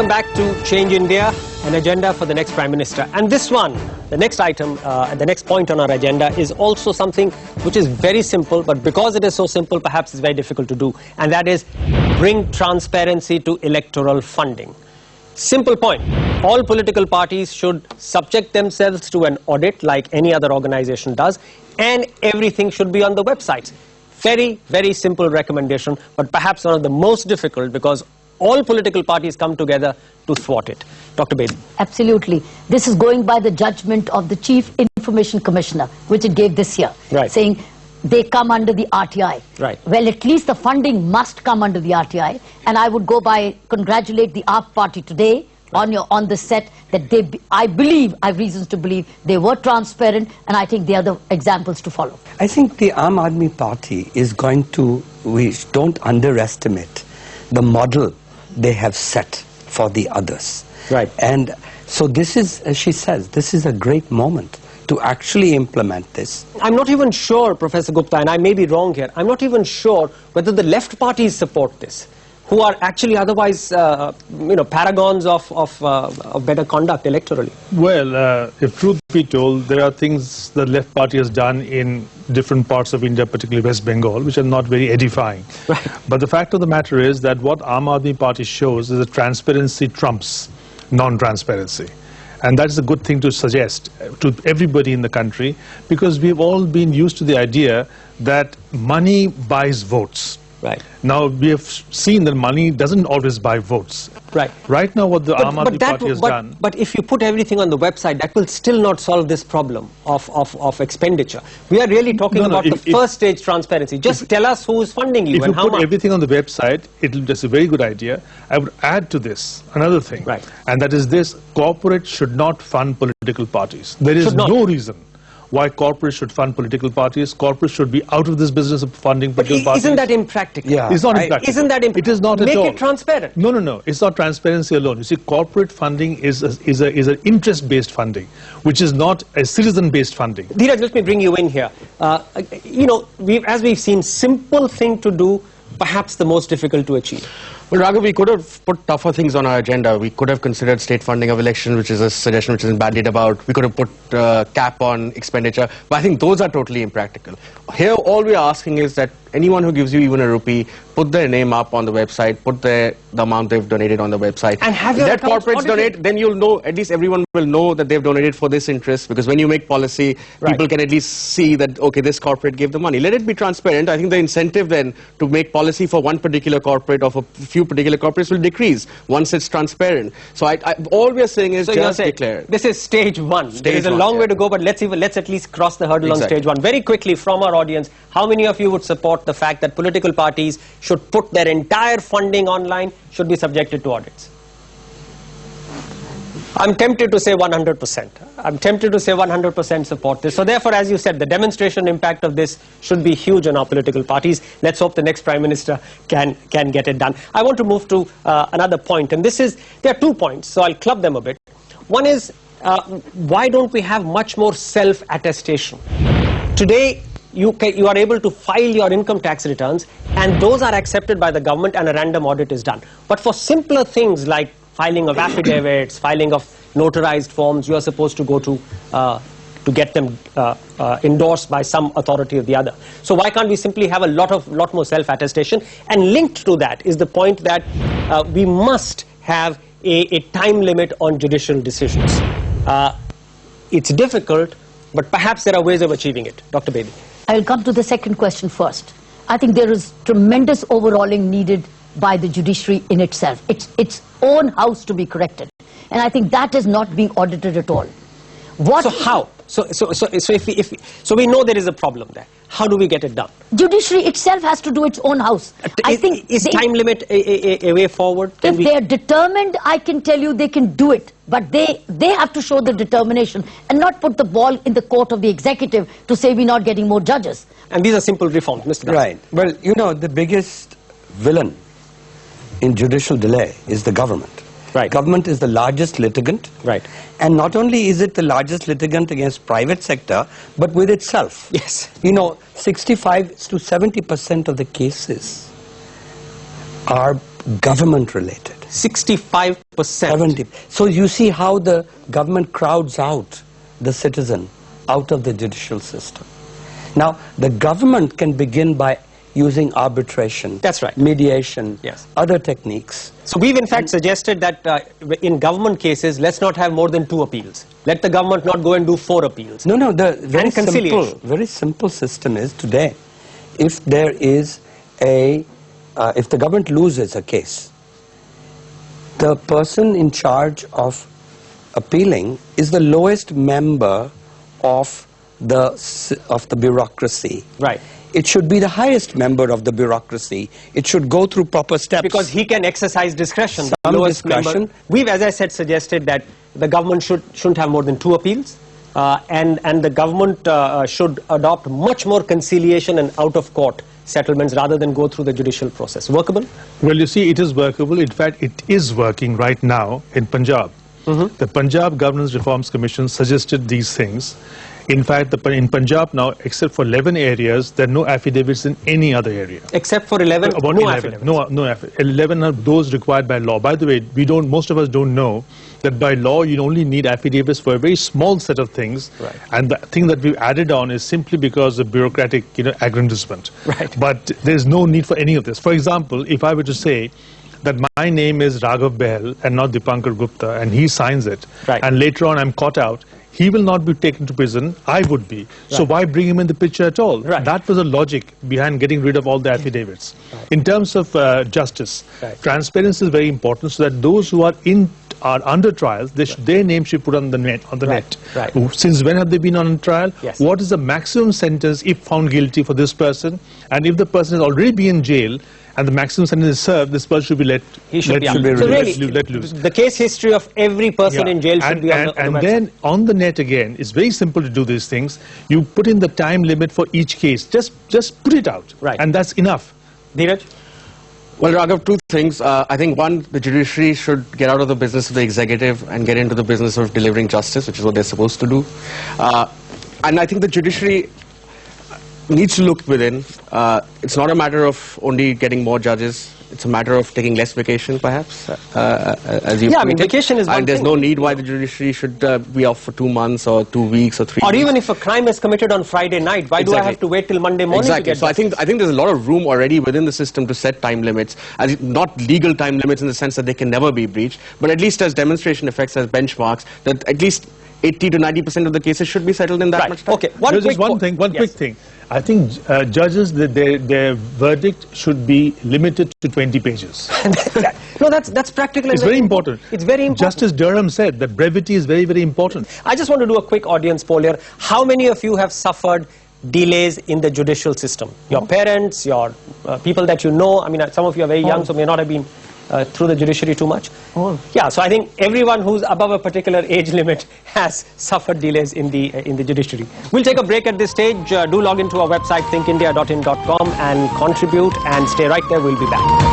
Welcome back to Change India, an agenda for the next Prime Minister. And this one, the next item, the next point on our agenda is also something which is very simple, but because it is so simple, perhaps it's very difficult to do. And that is bring transparency to electoral funding. Simple point. All political parties should subject themselves to an audit like any other organization does, and everything should be on the websites. Very, very simple recommendation, but perhaps one of the most difficult because all political parties come together to thwart it. Dr. Bedi. Absolutely. This is going by the judgment of the Chief Information Commissioner, which it gave this year, saying they come under the RTI. Well, at least the funding must come under the RTI, and I would go by congratulate the AAP party today on the set that they, I have reasons to believe they were transparent, and I think they are the examples to follow. I think the Aam Aadmi Party is going to, we don't underestimate the model they have set for the others. And so this is, as she says, this is a great moment to actually implement this. I'm not even sure, Professor Gupta, and I may be wrong here, I'm not even sure whether the left parties support this, who are actually otherwise, paragons of better conduct electorally. Well, if truth be told, there are things the left party has done in different parts of India, particularly West Bengal, which are not very edifying. But the fact of the matter is that what Aam Aadmi Party shows is that transparency trumps non-transparency. And that is a good thing to suggest to everybody in the country, because we've all been used to the idea that money buys votes. Now, we have seen that money doesn't always buy votes. Right now, what the Aam Aadmi Party has done... But if you put everything on the website, that will still not solve this problem of expenditure. We are really talking about the first stage transparency. Just tell us who is funding you and how much. If you put everything on the website, that's a very good idea. I would add to this another thing. And that is this: corporate should not fund political parties. There is no reason why corporates should fund political parties. Corporates should be out of this business of funding political parties. Isn't that impractical? It's not impractical. Isn't that impractical? It is not at all. Make it transparent. No. It's not transparency alone. You see, corporate funding is an interest-based funding, which is not a citizen-based funding. Dheeraj, let me bring you in here. As we've seen, simple thing to do, perhaps the most difficult to achieve. Well, Raghav, we could have put tougher things on our agenda. We could have considered state funding of elections, which is a suggestion which isn't bandied about. We could have put cap on expenditure. But I think those are totally impractical. Here, all we are asking is that anyone who gives you even a rupee, put their name up on the website, put the amount they've donated on the website. And have your that corporates donate, then you'll know, at least everyone will know that they've donated for this interest, because when you make policy, people can at least see that, okay, this corporate gave the money. Let it be transparent. I think the incentive then to make policy for one particular corporate or for a few particular corporates will decrease once it's transparent. So all we are saying is just declare. This is stage one. There is a long way to go, but let's at least cross the hurdle on stage one. Very quickly, from our audience, how many of you would support the fact that political parties should put their entire funding online, should be subjected to audits? I'm tempted to say 100%. I'm tempted to say 100% support this. So therefore, as you said, the demonstration impact of this should be huge on our political parties. Let's hope the next Prime Minister can get it done. I want to move to another point, and there are 2 points, so I'll club them a bit. One is, why don't we have much more self-attestation? Today, you are able to file your income tax returns, and those are accepted by the government, and a random audit is done. But for simpler things like filing of affidavits, filing of notarized forms, you are supposed to go to get them endorsed by some authority or the other. So why can't we simply have a lot more self-attestation? And linked to that is the point that we must have a time limit on judicial decisions. It's difficult, but perhaps there are ways of achieving it. Dr. Bedi. I will come to the second question first. I think there is tremendous overhauling needed by the judiciary in itself. Its own house to be corrected. And I think that is not being audited at all. So how? So we know there is a problem there. How do we get it done? Judiciary itself has to do its own house. I think is time limit a way forward? If they are determined, I can tell you they can do it. But they have to show the determination and not put the ball in the court of the executive to say we're not getting more judges. And these are simple reforms, Mr. Das. Right. Well, you know, the biggest villain in judicial delay is the government. Government is the largest litigant. And not only is it the largest litigant against private sector, but with itself. Yes. You know, 65 to 70% of the cases are government related. 65%. 70. So you see how the government crowds out the citizen out of the judicial system. Now, the government can begin by using arbitration, that's right, mediation, yes, other techniques. So we've in fact suggested that in government cases, let's not have more than 2 appeals. Let the government not go and do 4 appeals. No, the very simple system is today, if there is if the government loses a case, the person in charge of appealing is the lowest member of the bureaucracy. Right. It should be the highest member of the bureaucracy. It should go through proper steps. Because he can exercise discretion. Some discretion. We've, as I said, suggested that the government shouldn't have more than 2 appeals. And the government should adopt much more conciliation and out-of-court settlements rather than go through the judicial process. Workable? Well, you see, it is workable. In fact, it is working right now in Punjab. The Punjab Governance Reforms Commission suggested these things. In fact, in Punjab now, except for 11 areas, there are no affidavits in any other area. Except for 11, about no 11, affidavits? No affidavits. 11 are those required by law. By the way, most of us don't know that by law you only need affidavits for a very small set of things. Right. And the thing that we've added on is simply because of bureaucratic aggrandizement. Right. But there's no need for any of this. For example, if I were to say that my name is Raghav Behl and not Dipankar Gupta, and he signs it, right, and later on I'm caught out, he will not be taken to prison, I would be. Right. So why bring him in the picture at all? Right. That was the logic behind getting rid of all the affidavits. Right. In terms of justice, transparency is very important, so that those who are under trials, their name should put on the net. Right. Since when have they been on trial? Yes. What is the maximum sentence if found guilty for this person? And if the person has already been in jail and the maximum sentence is served, this person should be let loose. So really, the case history of every person in jail should be on the And website. then on the net again, it's very simple to do these things. You put in the time limit for each case. Just put it out. Right. And that's enough. Dheeraj? Well, Raghav, 2 things. I think one, the judiciary should get out of the business of the executive and get into the business of delivering justice, which is what they're supposed to do. And I think the judiciary needs to look within. It's not a matter of only getting more judges. It's a matter of taking less vacation, perhaps, as you Yeah, I mean, vacation is one And there's thing. no need why the judiciary should be off for 2 months or 2 weeks or 3 Or weeks. even if a crime is committed on Friday night, why do I have to wait till Monday morning to get So I think there's a lot of room already within the system to set time limits, not legal time limits in the sense that they can never be breached, but at least as demonstration effects, as benchmarks, that at least 80 to 90% of the cases should be settled in that much time. Okay. Just one quick thing. I think judges, their verdict should be limited to 20 pages. No, that's practical. It's very important. It's very important. Justice Durham said that brevity is very, very important. I just want to do a quick audience poll here. How many of you have suffered delays in the judicial system? Your parents, your people that you know. I mean, some of you are very young, so may not have been through the judiciary too much. Yeah, so I think everyone who's above a particular age limit has suffered delays in the judiciary. We'll take a break at this stage. Do log into our website thinkindia.in.com and contribute, and stay right there. We'll be back.